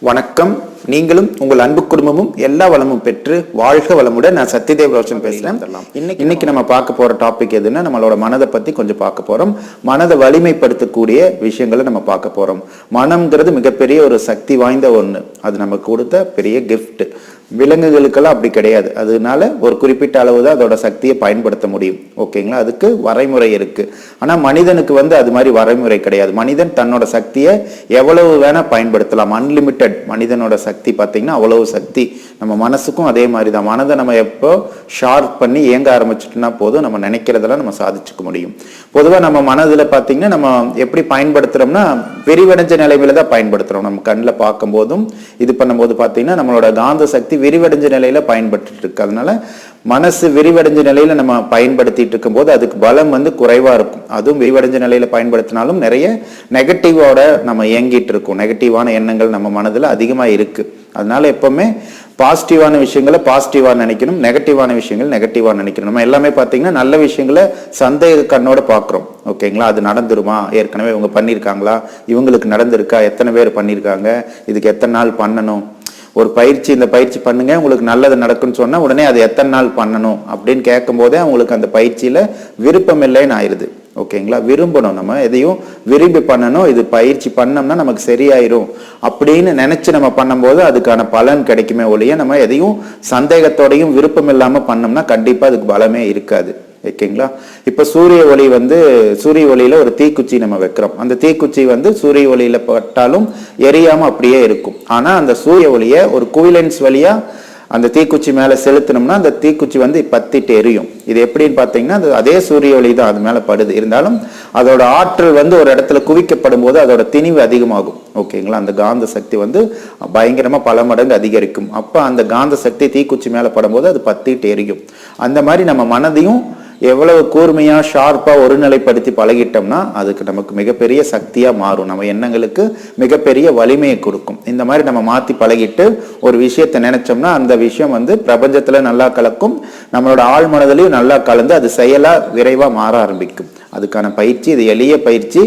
வணக்கம். நீங்களும் உங்கள் அன்பு குடும்பமும் எல்லா வளமும் பெற்று வாழ்க வளமுடன். நான் சத்யதேவ் ரோஷன் பேசுறேன். இன்னைக்கு நம்ம பார்க்க போற டாபிக் எதுன்னா, நம்மளோட மனதை பத்தி கொஞ்சம் பார்க்க போறோம். மனதை வலிமைப்படுத்தக்கூடிய விஷயங்களை நம்ம பார்க்க போறோம். மனம்ங்கிறது மிகப்பெரிய ஒரு சக்தி வாய்ந்த ஒண்ணு. அது நமக்கு கொடுத்த பெரிய கிஃப்ட். விலங்குகளுக்கெல்லாம் அப்படி கிடையாது. அதனால ஒரு குறிப்பிட்ட அளவு தான் அதோட சக்தியை பயன்படுத்த முடியும். ஓகேங்களா? அதுக்கு வரைமுறை இருக்கு. ஆனா மனிதனுக்கு அது மாதிரி வரைமுறை கிடையாது. மனிதன் தன்னோட சக்தியை எவ்வளவு வேணா பயன்படுத்தலாம். அன்லிமிட்டெட். மனிதனோட சக்தி பார்த்தீங்கன்னா அவ்வளவு சக்தி. நம்ம மனசுக்கும் அதே மாதிரி தான். மனதை நம்ம எப்போ ஷார்ப் பண்ணி இயங்க ஆரம்பிச்சுட்டுனா போதும், நம்ம நினைக்கிறதெல்லாம் நம்ம சாதிச்சுக்க முடியும். பொதுவாக நம்ம மனதில் பார்த்தீங்கன்னா நம்ம எப்படி பயன்படுத்துறோம்னா, விரிவடைஞ்ச நிலையில தான் பயன்படுத்துறோம். நம்ம கண்ணில் பார்க்கும் போதும் இது பண்ணும்போது பார்த்தீங்கன்னா நம்மளோட காந்த சக்தி விரிவடைஞ்ச நிலையில பயன்படுத்திட்டு இருக்கு. அதனால மனசு விரிவடைஞ்ச நிலையில நம்ம பயன்படுத்திட்டு இருக்கும் போது அதுக்கு பலம் குறைவா இருக்கும். அதுவும் விரிவடைஞ்ச நிலையில பயன்படுத்தினாலும் நிறைய நெகட்டிவோட நம்ம இயங்கிட்டு இருக்கோம். நெகட்டிவான எண்ணங்கள் நம்ம மனதுல அதிகமா இருக்கு. அதனால எப்பவுமே பாசிட்டிவான விஷயங்களை பாசிட்டிவா நினைக்கணும், நெகட்டிவான விஷயங்கள் நெகட்டிவா நினைக்கணும். நம்ம எல்லாமே பார்த்தீங்கன்னா நல்ல விஷயங்களை சந்தேக கண்ணோட பார்க்குறோம். ஓகேங்களா? அது நடந்துருமா, ஏற்கனவே இவங்க பண்ணியிருக்காங்களா, இவங்களுக்கு நடந்திருக்கா, எத்தனை பேர் பண்ணியிருக்காங்க, இதுக்கு எத்தனை நாள் பண்ணணும், ஒரு பயிற்சி இந்த பயிற்சி பண்ணுங்க உங்களுக்கு நல்லது நடக்குன்னு சொன்னா உடனே அது எத்தனை நாள் பண்ணணும் அப்படின்னு கேட்கும் போதே அவங்களுக்கு அந்த பயிற்சியில விருப்பம் இல்லைன்னு ஆயிடுது. ஓகேங்களா? விரும்பணும். நம்ம எதையும் விரும்பி பண்ணணும். இது பயிற்சி பண்ணோம்னா நமக்கு சரியாயிரும் அப்படின்னு நினைச்சு நம்ம பண்ணும்போது அதுக்கான பலன் கிடைக்குமே ஒழிய, நம்ம எதையும் சந்தேகத்தோடையும் விருப்பம் இல்லாம பண்ணோம்னா கண்டிப்பா அதுக்கு பலமே இருக்காது. ஓகேங்களா? இப்ப சூரிய ஒளி சூரிய ஒளியில ஒரு தீக்குச்சி நம்ம வைக்கிறோம். அந்த தீக்குச்சி சூரிய ஒளியில பட்டாலும் எரியாம அப்படியே இருக்கும். ஆனா அந்த சூரிய ஒளியை ஒரு குவிலென்ஸ் வழியா அந்த தீக்குச்சி மேல செலுத்தினோம்னா அந்த தீக்குச்சி பத்திட்டு எரியும். இது எப்படின்னு பாத்தீங்கன்னா, அதே சூரிய ஒளி தான் அது மேல படுது. இருந்தாலும் அதோட ஆற்றல் ஒரு இடத்துல குவிக்கப்படும் போது அதோட திணிவு அதிகமாகும். ஓகேங்களா? அந்த காந்த சக்தி பயங்கரமா பல மடங்கு அதிகரிக்கும். அப்ப அந்த காந்த சக்தி தீக்குச்சி மேல படும்போது அது பத்திட்டு எரியும். அந்த மாதிரி நம்ம மனதையும் எவ்வளவு கூர்மையா ஷார்ப்பா ஒருநிலைப்படுத்தி பழகிட்டோம்னா அதுக்கு நமக்கு மிகப்பெரிய சக்தியா மாறும். நம்ம எண்ணங்களுக்கு மிகப்பெரிய வலிமையை கொடுக்கும். இந்த மாதிரி நம்ம மாத்தி பழகிட்டு ஒரு விஷயத்தை நினைச்சோம்னா அந்த விஷயம் பிரபஞ்சத்துல நல்லா கலக்கும், நம்மளோட ஆழ் மனதிலையும் நல்லா கலந்து அது செயலா விரைவா மாற ஆரம்பிக்கும். அதுக்கான பயிற்சி இது எளிய பயிற்சி.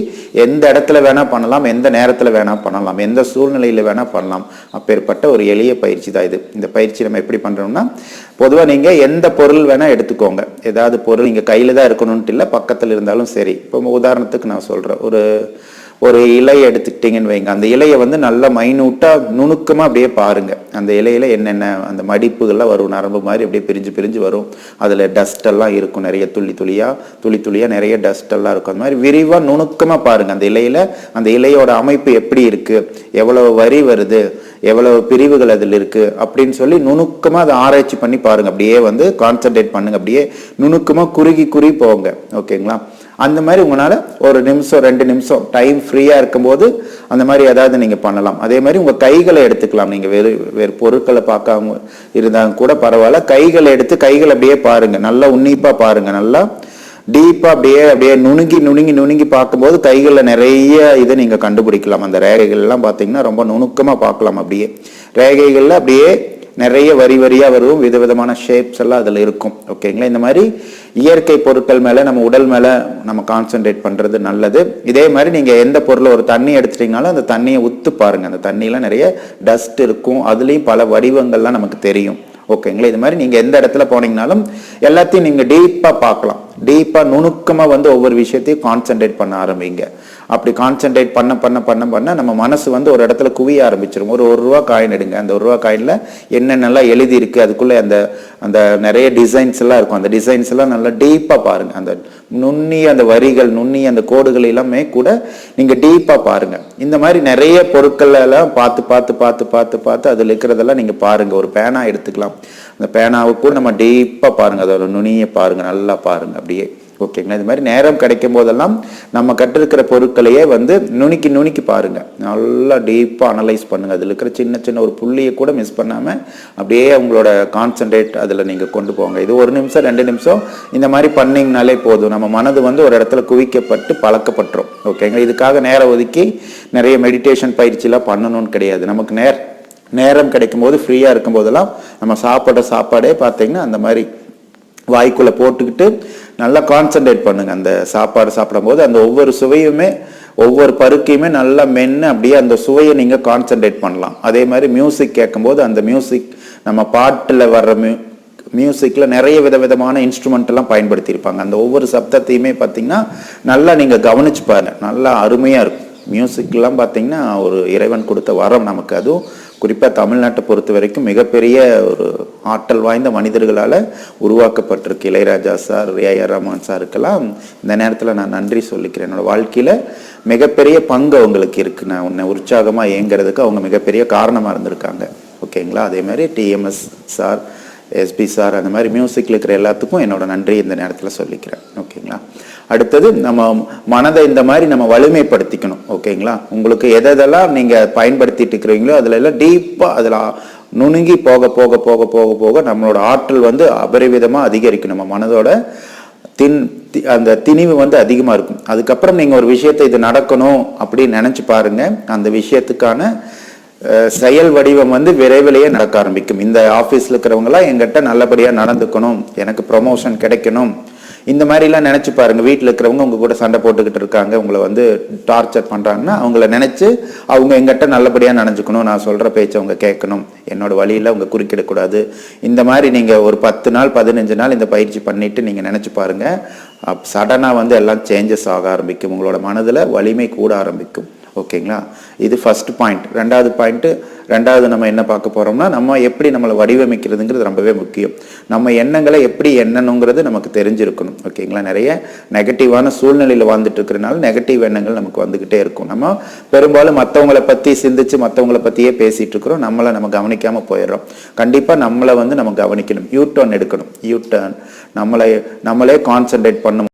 எந்த இடத்துல வேணா பண்ணலாம், எந்த நேரத்துல வேணா பண்ணலாம், எந்த சூழ்நிலையில வேணா பண்ணலாம். அப்பேற்பட்ட ஒரு எளிய பயிற்சி தான் இது. இந்த பயிற்சி நம்ம எப்படி பண்றோம்னா, பொதுவா நீங்க எந்த பொருள் வேணா எடுத்துக்கோங்க. ஏதாவது பொருள் நீங்க கையில தான் இருக்கணும்ட்டு இல்லை, பக்கத்துல இருந்தாலும் சரி. இப்போ உதாரணத்துக்கு நான் சொல்றேன், ஒரு இலையை எடுத்துக்கிட்டீங்கன்னு வைங்க. அந்த இலையை நல்லா மைனூட்டா நுணுக்கமா அப்படியே பாருங்க. அந்த இலையில என்னென்ன அந்த மடிப்புகள்லாம் வரும், நரம்பு மாதிரி அப்படியே பிரிஞ்சு பிரிஞ்சு வரும். அதுல டஸ்ட் எல்லாம் இருக்கும், நிறைய துளி துளியா நிறைய டஸ்ட் எல்லாம் இருக்கும். அந்த மாதிரி விரிவா நுணுக்கமா பாருங்க. அந்த இலையோட அமைப்பு எப்படி இருக்கு, எவ்வளவு வரி வருது, எவ்வளவு பிரிவுகள் அதில் இருக்கு அப்படின்னு சொல்லி நுணுக்கமா அதை ஆராய்ச்சி பண்ணி பாருங்க. அப்படியே கான்சென்ட்ரேட் பண்ணுங்க. அப்படியே நுணுக்கமா குறுகி போங்க. ஓகேங்களா? அந்த மாதிரி உங்களால ஒரு நிமிஷம் 2 நிமிஷம் டைம் ஃப்ரீயா இருக்கும்போது அந்த மாதிரி ஏதாவது நீங்க பண்ணலாம். அதே மாதிரி உங்க கைகளை எடுத்துக்கலாம். நீங்க வேறு பொருட்களை பார்க்காம இருந்தாங்க கூட பரவாயில்ல, கைகளை எடுத்து கைகளை அப்படியே பாருங்க. நல்லா உன்னிப்பா பாருங்க. நல்லா டீப்பா அப்படியே நுணுங்கி பார்க்கும்போது கைகள்ல நிறைய இதை நீங்க கண்டுபிடிக்கலாம். அந்த ரேகைகள் எல்லாம் பாத்தீங்கன்னா ரொம்ப நுணுக்கமா பார்க்கலாம். அப்படியே ரேகைகள்ல அப்படியே நிறைய வரியா வரும், விதவிதமான ஷேப்ஸ் எல்லாம் அதுல இருக்கும். ஓகேங்களா? இந்த மாதிரி இயற்கை பொருட்கள் மேல நம்ம உடல் மேல நம்ம கான்சென்ட்ரேட் பண்றது நல்லது. இதே மாதிரி நீங்க எந்த பொருளை ஒரு தண்ணி எடுத்துட்டீங்கனாலும் அந்த தண்ணியை உத்து பாருங்க. அந்த தண்ணியில நிறைய டஸ்ட் இருக்கும், அதுலயும் பல வடிவங்கள்லாம் நமக்கு தெரியும். ஓகேங்களா? இது மாதிரி நீங்க எந்த இடத்துல போனீங்கனாலும் எல்லாத்தையும் நீங்க டீப்பா பார்க்கலாம். டீப்பா நுணுக்கமா ஒவ்வொரு விஷயத்தையும் கான்சென்ட்ரேட் பண்ண ஆரம்பிங்க. அப்படி கான்சென்ட்ரேட் பண்ண நம்ம மனசு ஒரு இடத்துல குவிய ஆரம்பிச்சிடும். ஒரு ரூபா காயின் எடுங்க. அந்த ஒரு ரூபா காயின்ல என்னென்னலாம் எழுதி இருக்கு, அதுக்குள்ள அந்த நிறைய டிசைன்ஸ் எல்லாம் இருக்கும். அந்த டிசைன்ஸ் எல்லாம் நல்லா டீப்பா பாருங்க. அந்த நுண்ணிய அந்த வரிகள், நுண்ணிய அந்த கோடுகள் எல்லாமே கூட நீங்க டீப்பா பாருங்க. இந்த மாதிரி நிறைய பொருட்கள் எல்லாம் பார்த்து அதுல இருக்கிறதெல்லாம் நீங்க பாருங்க. ஒரு பேனா எடுத்துக்கலாம். அந்த பேனாவை கூட நம்ம டீப்பா பாருங்க. அதோட நுனியை பாருங்க, நல்லா பாருங்க அப்படியே. ஓகேங்களா? இது மாதிரி நேரம் கிடைக்கும் போதெல்லாம் நம்ம கற்றிருக்கிற பொருட்களையே நுணுக்கி பாருங்க. நல்லா டீப்பா அனலைஸ் பண்ணுங்க. அதுல இருக்கிற சின்ன ஒரு புள்ளியை கூட மிஸ் பண்ணாம அப்படியே உங்களோட கான்சென்ட்ரேட் அதுல நீங்க கொண்டு போங்க. இது 1 நிமிஷம் 2 நிமிஷம் இந்த மாதிரி பண்ணீங்கனாலே போதும். நம்ம மனது ஒரு இடத்துல குவிக்கப்பட்டு பழக்கப்பட்டுரும். ஓகேங்களா? இதுக்காக நேரம் ஒதுக்கி நிறைய மெடிடேஷன் பயிற்சி எல்லாம் பண்ணணும்னு கிடையாது. நமக்கு நேரம் கிடைக்கும் போது ஃப்ரீயா இருக்கும் போதெல்லாம் நம்ம சாப்பாடே பார்த்தீங்கன்னா அந்த மாதிரி வாய்க்குள்ள போட்டுக்கிட்டு நல்லா கான்சென்ட்ரேட் பண்ணுங்க. அந்த சாப்பாடு சாப்பிடும் போது அந்த ஒவ்வொரு சுவையுமே ஒவ்வொரு பருக்கையுமே நல்லா மென்று அப்படியே அந்த சுவையை நீங்கள் கான்சென்ட்ரேட் பண்ணலாம். அதே மாதிரி மியூசிக் கேட்கும்போது அந்த மியூசிக் நம்ம பாட்டில் வர்ற மியூசிக்கில் நிறைய விதமான இன்ஸ்ட்ருமெண்ட் எல்லாம் பயன்படுத்தியிருப்பாங்க. அந்த ஒவ்வொரு சப்தத்தையுமே பார்த்தீங்கன்னா நல்லா நீங்கள் கவனிச்சு பாருங்க, நல்லா அருமையாக இருக்கும். மியூசிக்லாம் பார்த்தீங்கன்னா ஒரு இறைவன் கொடுத்த வரம் நமக்கு. அதுவும் குறிப்பாக தமிழ்நாட்டை பொறுத்த வரைக்கும் மிகப்பெரிய ஒரு ஆற்றல் வாய்ந்த மனிதர்களால் உருவாக்கப்பட்டிருக்கு. இளையராஜா சார், ஏஆர் ரஹ்மான் சாருக்கெல்லாம் இந்த நேரத்தில் நான் நன்றி சொல்லிக்கிறேன். என்னோடய வாழ்க்கையில் மிகப்பெரிய பங்கு அவங்களுக்கு இருக்குது. நான் உன்னை உற்சாகமாக இயங்கிறதுக்கு அவங்க மிகப்பெரிய காரணமாக இருந்திருக்காங்க. ஓகேங்களா? அதே மாதிரி டிஎம்எஸ் சார், எஸ்பி சார், அந்த மாதிரி மியூசிக்கில் இருக்கிற எல்லாத்துக்கும் என்னோட நன்றி இந்த நேரத்தில் சொல்லிக்கிறேன். ஓகேங்களா? அடுத்தது நம்ம மனதை இந்த மாதிரி நம்ம வலிமைப்படுத்திக்கணும். ஓகேங்களா? உங்களுக்கு எதெல்லாம் நீங்கள் பயன்படுத்திட்டு இருக்கிறீங்களோ அதில் எல்லாம் டீப்பாக அதில் நுணுங்கி போக போக போக போக போக நம்மளோட ஆற்றல் வந்து அபரிவிதமாக அதிகரிக்கும். நம்ம மனதோட அந்த திணிவு வந்து அதிகமாக இருக்கும். அதுக்கப்புறம் நீங்கள் ஒரு விஷயத்தை இது நடக்கணும் அப்படின்னு நினச்சி பாருங்க, அந்த விஷயத்துக்கான செயல் வடிவம் வந்து விரைவிலேயே நடக்க ஆரம்பிக்கும். இந்த ஆஃபீஸில் இருக்கிறவங்களாம் எங்கிட்ட நல்லபடியாக நடந்துக்கணும், எனக்கு ப்ரொமோஷன் கிடைக்கணும், இந்த மாதிரிலாம் நினச்சி பாருங்கள். வீட்டில் இருக்கிறவங்க உங்கள் கூட சண்டை போட்டுக்கிட்டு இருக்காங்க, உங்களை வந்து டார்ச்சர் பண்ணுறாங்கன்னா அவங்கள நினச்சி அவங்க எங்கிட்ட நல்லபடியாக நினச்சிக்கணும், நான் சொல்கிற பேச்சை அவங்க கேட்கணும், என்னோட வழியில் அவங்க குறுக்கிடக்கூடாது. இந்த மாதிரி நீங்கள் ஒரு 10 நாள் 15 நாள் இந்த பயிற்சி பண்ணிவிட்டு நீங்கள் நினச்சி பாருங்கள், சடனாக வந்து எல்லாம் சேஞ்சஸ் ஆக ஆரம்பிக்கும். உங்களோட மனதில் வலிமை கூட ஆரம்பிக்கும். ஓகேங்களா? இது ஃபர்ஸ்ட் பாயிண்ட். ரெண்டாவது நம்ம என்ன பார்க்க போகிறோம்னா, நம்ம எப்படி நம்மளை வடிவமைக்கிறதுங்கிறது ரொம்பவே முக்கியம். நம்ம எண்ணங்களை எப்படி எண்ணணுங்கிறது நமக்கு தெரிஞ்சிருக்கணும். ஓகேங்களா? நிறைய நெகட்டிவான சூழ்நிலையில் வாழ்ந்துட்டு இருக்கிறனால நெகட்டிவ் எண்ணங்கள் நமக்கு வந்துக்கிட்டே இருக்கும். நம்ம பெரும்பாலும் மற்றவங்களை பற்றி சிந்திச்சு மற்றவங்களை பற்றியே பேசிகிட்டு இருக்கிறோம், நம்மளை நம்ம கவனிக்காமல் போயிடுறோம். கண்டிப்பாக நம்மளை வந்து நம்ம கவனிக்கணும், யூ-டர்ன் எடுக்கணும். யூ-டர்ன் நம்மளே கான்சென்ட்ரேட் பண்ணணும்.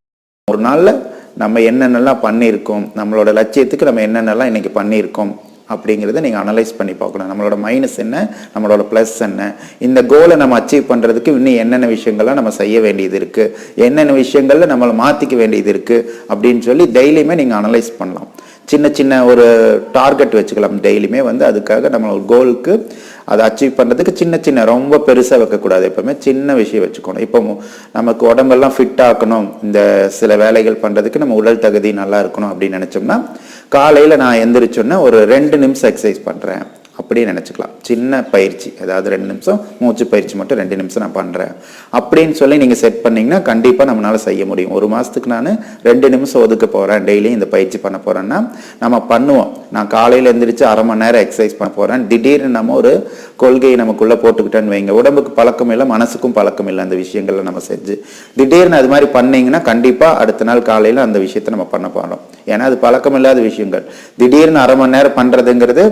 ஒரு நாளில் நம்ம என்னென்னலாம் பண்ணியிருக்கோம், நம்மளோட லட்சியத்துக்கு நம்ம என்னென்னலாம் இன்னைக்கு பண்ணியிருக்கோம் அப்படிங்கிறத நீங்கள் அனலைஸ் பண்ணி பார்க்கணும். நம்மளோட மைனஸ் என்ன, நம்மளோட ப்ளஸ் என்ன, இந்த கோலை நம்ம அச்சீவ் பண்ணுறதுக்கு இன்னும் என்னென்ன விஷயங்கள்லாம் நம்ம செய்ய வேண்டியது இருக்குது, என்னென்ன விஷயங்களில் நம்மளை மாற்றிக்க வேண்டியது இருக்குது அப்படின்னு சொல்லி டெய்லியுமே நீங்கள் அனலைஸ் பண்ணலாம். சின்ன ஒரு டார்கெட் வச்சுக்கலாம் டெய்லியுமே வந்து. அதுக்காக நம்மளோட கோலுக்கு அதை அச்சீவ் பண்ணுறதுக்கு சின்ன ரொம்ப பெருசாக வைக்கக்கூடாது, எப்போவுமே சின்ன விஷயம் வச்சுக்கணும். இப்போ நமக்கு உடம்பெல்லாம் ஃபிட் ஆக்கணும், இந்த சில வேலைகள் பண்ணுறதுக்கு நம்ம உடல் தகுதி நல்லா இருக்கணும் அப்படின்னு நினச்சோம்னா, காலையில் நான் எந்திரிச்சோன்னா ஒரு 2 நிமிஷம் எக்ஸசைஸ் பண்ணுறேன் அப்படின்னு நினச்சிக்கலாம். சின்ன பயிற்சி, அதாவது 2 நிமிஷம் மூச்சு பயிற்சி மட்டும் 2 நிமிஷம் நான் பண்ணுறேன் அப்படின்னு சொல்லி நீங்கள் செட் பண்ணிங்கன்னா கண்டிப்பாக நம்மளால் செய்ய முடியும். ஒரு மாதத்துக்கு நான் 2 நிமிஷம் ஒதுக்க போகிறேன், டெய்லியும் இந்த பயிற்சி பண்ண போகிறேன்னா நம்ம பண்ணுவோம். நான் காலையில் எழுந்திரிச்சு 1/2 மணி நேரம் எக்ஸசைஸ் பண்ண போகிறேன், திடீர்னு நம்ம ஒரு கொள்கையை நமக்குள்ளே போட்டுக்கிட்டேன்னு வைங்க. உடம்புக்கு பழக்கம் இல்லை, மனசுக்கும் பழக்கம் இல்லை அந்த விஷயங்கள்ல நம்ம செஞ்சு. திடீர்னு அது மாதிரி பண்ணிங்கன்னா கண்டிப்பாக அடுத்த நாள் காலையில் அந்த விஷயத்தை நம்ம பண்ண போகிறோம். ஏன்னா அது பழக்கம் இல்லாத விஷயங்கள். திடீர்னு 1/2 மணி நேரம் பண்ணுறதுங்கிறது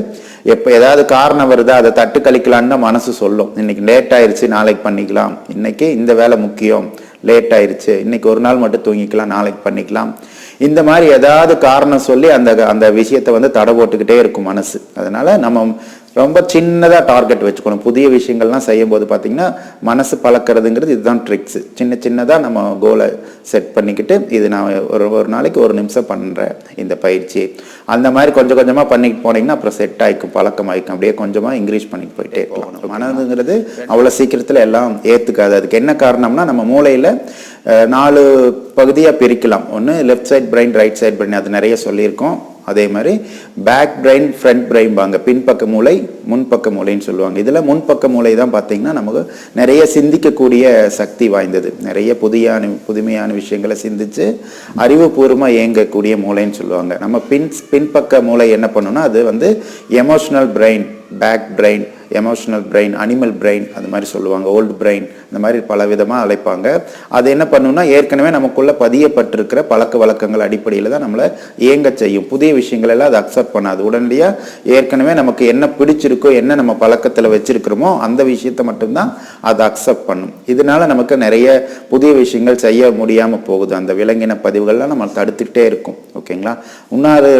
எப்போ ஏதாவது காரணம் வருதா அதை தட்டு கழிக்கலான்னு மனசு சொல்லும். இன்னைக்கு லேட் ஆயிடுச்சு, நாளைக்கு பண்ணிக்கலாம், இன்னைக்கு இந்த வேலை முக்கியம், லேட் ஆயிடுச்சு, இன்னைக்கு ஒரு நாள் மட்டும் தூங்கிக்கலாம், நாளைக்கு பண்ணிக்கலாம், இந்த மாதிரி ஏதாவது காரணம் சொல்லி அந்த விஷயத்தை வந்து தடை போட்டுக்கிட்டே இருக்கும் மனசு. அதனால நம்ம ரொம்ப சின்னதாக டார்கெட் வச்சுக்கணும். புதிய விஷயங்கள்லாம் செய்யும் போது பார்த்தீங்கன்னா மனசு பழக்கிறதுங்கிறது இதுதான் ட்ரிக்ஸு. சின்னதாக நம்ம கோலை செட் பண்ணிக்கிட்டு இது நான் ஒரு நாளைக்கு 1 நிமிஷம் பண்ணுறேன் இந்த பயிற்சி, அந்த மாதிரி கொஞ்சமாக பண்ணிட்டு போனீங்கன்னா அப்புறம் செட் ஆகிக்கும், பழக்கம் ஆகிக்கும். அப்படியே கொஞ்சமாக இன்க்ரீஸ் பண்ணிட்டு போயிட்டே இருக்கலாம். மனதுங்கிறது அவ்வளோ சீக்கிரத்தில் எல்லாம் ஏற்றுக்காது. அதுக்கு என்ன காரணம்னா, நம்ம மூளையில் 4 பகுதியாக பிரிக்கலாம். ஒன்று left side brain, right side brain, அது நிறைய சொல்லியிருக்கோம். அதே மாதிரி பேக் பிரெயின், ஃப்ரண்ட் பிரெயின் பாங்க, பின்பக்க மூளை, முன்பக்க மூளைன்னு சொல்லுவாங்க. இதில் முன்பக்க மூளை தான் பார்த்தீங்கன்னா நமக்கு நிறைய சிந்திக்கக்கூடிய சக்தி வாய்ந்தது. நிறைய புதுமையான விஷயங்களை சிந்திச்சு அறிவுபூர்வமாக இயங்கக்கூடிய மூளைன்னு சொல்லுவாங்க. நம்ம பின்பக்க மூளை என்ன பண்ணுன்னா, அது வந்து emotional brain, back brain, emotional brain, animal brain, அது மாதிரி சொல்லுவாங்க, ஓல்டு பிரெயின், இந்த மாதிரி பல விதமாக அழைப்பாங்க. அது என்ன பண்ணுன்னா, ஏற்கனவே நமக்குள்ள பதியப்பட்டிருக்கிற பழக்க வழக்கங்கள் அடிப்படையில் தான் நம்மளை இயங்க செய்யும். புதிய விஷயங்கள் எல்லாம் அது அக்செப்ட் பண்ணாது. உடனடியாக ஏற்கனவே நமக்கு என்ன பிடிச்சிருக்கோ, என்ன நம்ம பழக்கத்தில் வச்சிருக்கிறோமோ அந்த விஷயத்தை மட்டும்தான் அது அக்செப்ட் பண்ணும். இதனால நமக்கு நிறைய புதிய விஷயங்கள் செய்ய முடியாமல் போகுது. அந்த விலங்கின பதிவுகள்லாம் நம்ம தடுத்துக்கிட்டே இருக்கும். ஓகேங்களா?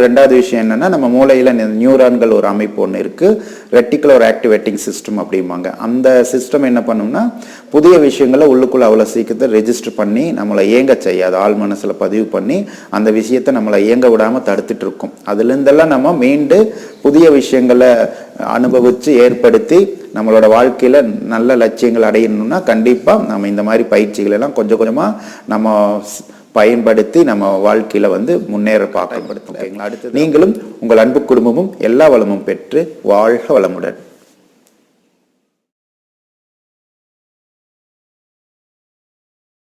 ரெண்டாவது விஷயம் என்னன்னா, நம்ம மூளையில் நியூரான்கள் ஒரு அமைப்பு ஒன்று இருக்கு, ரெட்டிகுலர் ஆக்டிவேட்டிங் சிஸ்டம் அப்படிம்பாங்க. அந்த சிஸ்டம் என்ன பண்ணும்னா, புதிய விஷயங்களை உள்ளுக்குள்ள அவ்வளோ சீக்கிரத்தை ரெஜிஸ்டர் பண்ணி நம்மளை இயங்க செய்யாது. ஆள் மனசில் பதிவு பண்ணி அந்த விஷயத்தை நம்மளை இயங்க விடாமல் தடுத்துட்டு இருக்கும். அதுலேருந்தெல்லாம் நம்ம மீண்டு புதிய விஷயங்களை அனுபவித்து ஏற்படுத்தி நம்மளோட வாழ்க்கையில் நல்ல லட்சியங்கள் அடையணும்னா கண்டிப்பாக நம்ம இந்த மாதிரி பயிற்சிகள் எல்லாம் கொஞ்சமாக நம்ம பயன்படுத்தி நம்ம வாழ்க்கையில வந்து முன்னேற பார்க்கப்படுத்தும். ஓகேங்களா? அடுத்து நீங்களும் உங்கள் அன்பு குடும்பமும் எல்லா வளமும் பெற்று வாழ்க வளமுடன்.